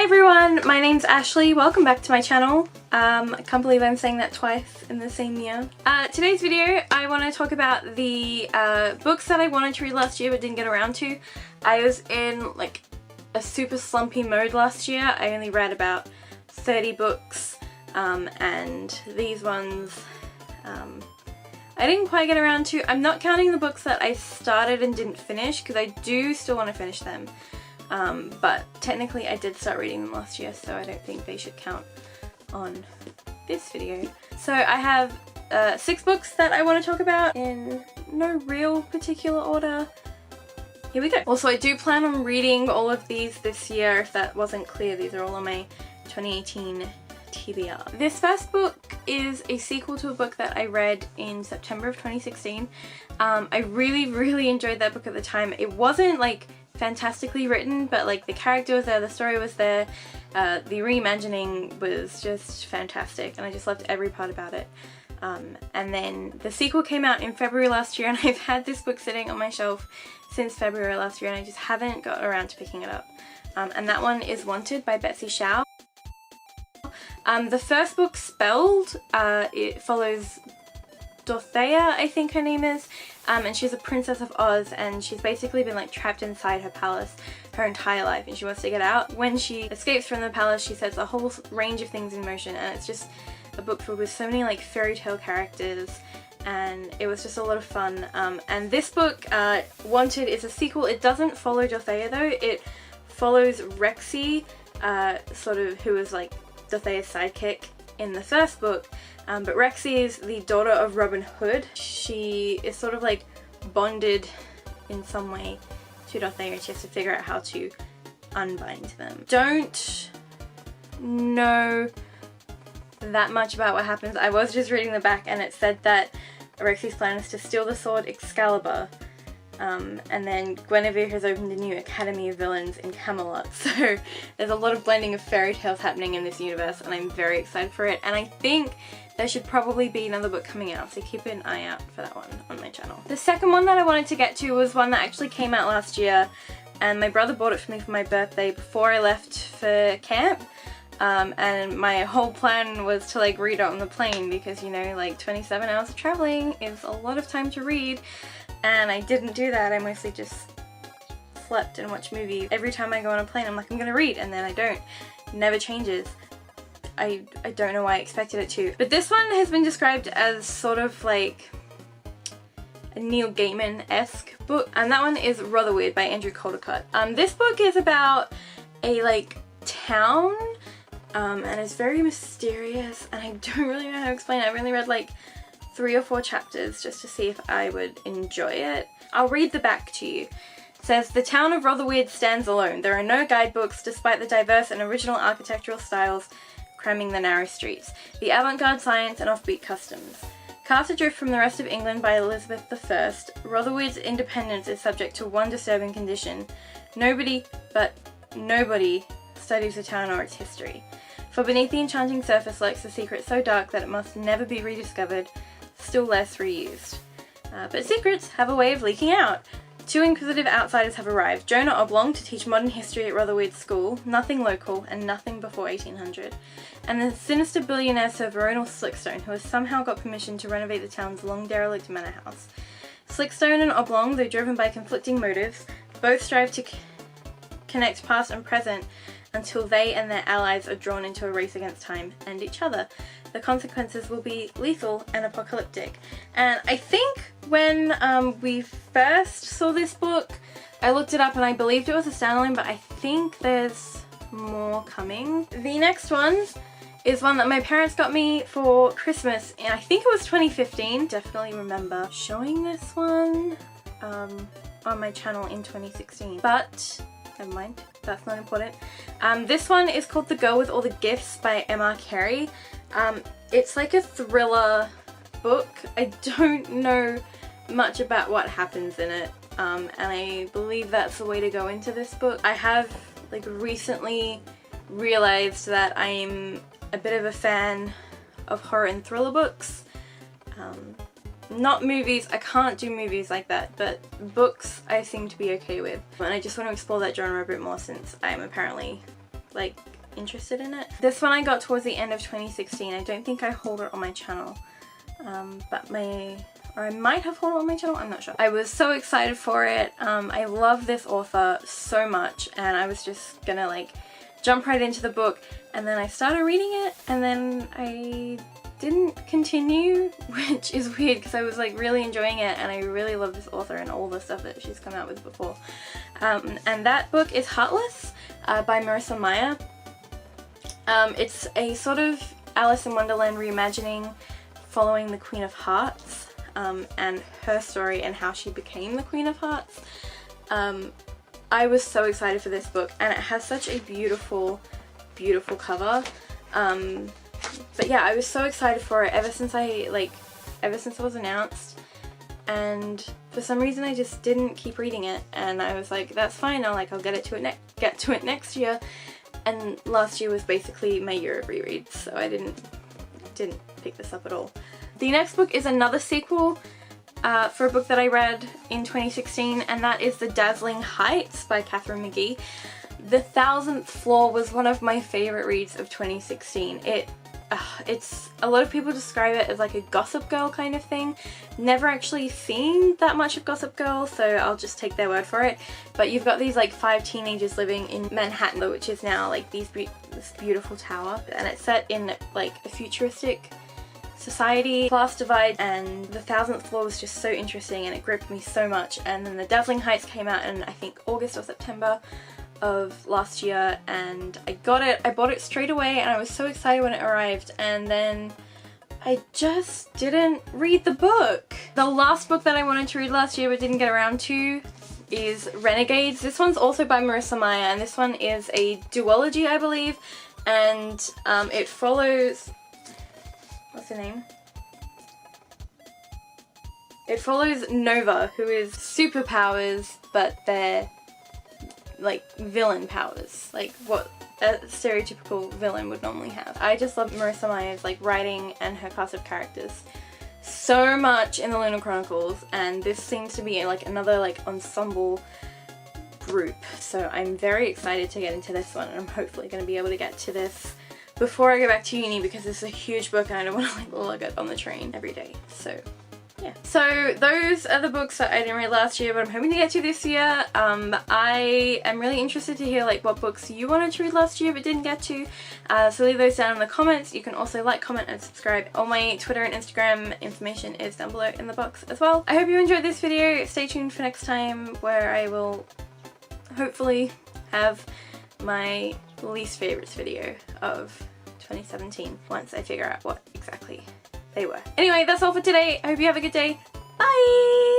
Hey everyone, my name's Ashley. Welcome back to my channel. I can't believe I'm saying that twice in the same year. Today's video, I want to talk about the books that I wanted to read last year but didn't get around to. I was in like a super slumpy mode last year. I only read about 30 books and these ones I didn't quite get around to. I'm not counting the books that I started and didn't finish because I do still want to finish them. But technically I did start reading them last year, so I don't think they should count on this video. So I have 6 books that I want to talk about in no real particular order. Here we go. Also, I do plan on reading all of these this year, if that wasn't clear. These are all on my 2018 TBR. This first book is a sequel to a book that I read in September of 2016. I really enjoyed that book at the time. It wasn't like fantastically written, but like the character was there, the story was there, the reimagining was just fantastic and I just loved every part about it. And then the sequel came out in February last year and I've had this book sitting on my shelf since February last year and I just haven't got around to picking it up. And that one is Wanted by Betsy Shao. The first book, Spelled, it follows Dorothea, I think her name is, and she's a princess of Oz and she's basically been like trapped inside her palace her entire life and she wants to get out. When she escapes from the palace, she sets a whole range of things in motion and it's just a book filled with so many like fairy tale characters and it was just a lot of fun. And this book, Wanted, is a sequel. It doesn't follow Dorothea though, it follows Rexy, sort of who was like Dorothea's sidekick in the first book. But Rexy is the daughter of Robin Hood. She is sort of like bonded in some way to Dorothea and she has to figure out how to unbind them. Don't know that much about what happens. I was just reading the back and it said that Rexy's plan is to steal the sword Excalibur. And then Guinevere has opened a new Academy of Villains in Camelot. So there's a lot of blending of fairy tales happening in this universe and I'm very excited for it. And I think there should probably be another book coming out, so keep an eye out for that one on my channel. The second one that I wanted to get to was one that actually came out last year and my brother bought it for me for my birthday before I left for camp. And my whole plan was to like read it on the plane because, you know, like 27 hours of traveling is a lot of time to read. And I didn't do that. I mostly just slept and watched movies. Every time I go on a plane I'm like, I'm gonna read, and then I don't. It never changes. I don't know why I expected it to. But this one has been described as sort of like a Neil Gaiman-esque book, and that one is Rotherweird by Andrew Caldecott. This book is about a like town and it's very mysterious and I don't really know how to explain it. I've only read like 3 or 4 chapters just to see if I would enjoy it. I'll read the back to you. It says, the town of Rotherweird stands alone. There are no guidebooks despite the diverse and original architectural styles cramming the narrow streets, the avant-garde science and offbeat customs. Cast adrift from the rest of England by Elizabeth I, Rotherweird's independence is subject to one disturbing condition. Nobody studies the town or its history. For beneath the enchanting surface lurks a secret so dark that it must never be rediscovered, still less reused. But secrets have a way of leaking out. 2 inquisitive outsiders have arrived, Jonah Oblong to teach modern history at Rotherweird School, nothing local and nothing before 1800, and the sinister billionaire Sir Veronal Slickstone, who has somehow got permission to renovate the town's long derelict manor house. Slickstone and Oblong, though driven by conflicting motives, both strive to connect past and present until they and their allies are drawn into a race against time and each other. The consequences will be lethal and apocalyptic. And I think when we first saw this book, I looked it up and I believed it was a standalone, but I think there's more coming. The next one is one that my parents got me for Christmas, and I think it was 2015. Definitely remember showing this one on my channel in 2016. But never mind, that's not important. This one is called The Girl with All the Gifts by M.R. Carey. It's like a thriller book. I don't know much about what happens in it, and I believe that's the way to go into this book. I have like recently realized that I'm a bit of a fan of horror and thriller books. Not movies, I can't do movies like that, but books I seem to be okay with. And I just want to explore that genre a bit more since I'm apparently like interested in it. This one I got towards the end of 2016. I don't think I hold it on my channel, but or I might have hold it on my channel, I'm not sure. I was so excited for it. I love this author so much, and I was just gonna like jump right into the book, and then I started reading it, and then I didn't continue, which is weird because I was like really enjoying it, and I really love this author and all the stuff that she's come out with before. And that book is Heartless by Marissa Meyer. It's a sort of Alice in Wonderland reimagining following the Queen of Hearts, and her story and how she became the Queen of Hearts. I was so excited for this book, and it has such a beautiful, beautiful cover. But yeah, I was so excited for it ever since it was announced, and for some reason I just didn't keep reading it, and I was like, that's fine, I'll get to it next year. And last year was basically my year of rereads, so I didn't pick this up at all. The next book is another sequel for a book that I read in 2016, and that is The Dazzling Heights by Katharine McGee. The 1000th Floor was one of my favorite reads of 2016. It's a lot of people describe it as like a Gossip Girl kind of thing. Never actually seen that much of Gossip Girl, so I'll just take their word for it. But you've got these like 5 teenagers living in Manhattan, which is now like this beautiful tower, and it's set in like a futuristic society, class divide, and The 1000th Floor was just so interesting, and it gripped me so much. And then The Dazzling Heights came out in I think August or September of last year, and I got it. I bought it straight away, and I was so excited when it arrived, and then I just didn't read the book. The last book that I wanted to read last year but didn't get around to is Renegades. This one's also by Marissa Meyer, and this one is a duology, I believe, and it follows, what's her name? It follows Nova, who is superpowers, but they're like villain powers, like what a stereotypical villain would normally have. I just love Marissa Meyer's like writing and her cast of characters so much in the Lunar Chronicles, and this seems to be like another like ensemble group, so I'm very excited to get into this one, and I'm hopefully going to be able to get to this before I go back to uni, because it's a huge book and I don't want to like lug it on the train every day. So yeah. So those are the books that I didn't read last year, but I'm hoping to get to this year. I am really interested to hear like what books you wanted to read last year but didn't get to. So leave those down in the comments. You can also like, comment, and subscribe. All my Twitter and Instagram information is down below in the box as well. I hope you enjoyed this video. Stay tuned for next time, where I will hopefully have my least favorites video of 2017 once I figure out what exactly they were. Anyway, that's all for today. I hope you have a good day. Bye!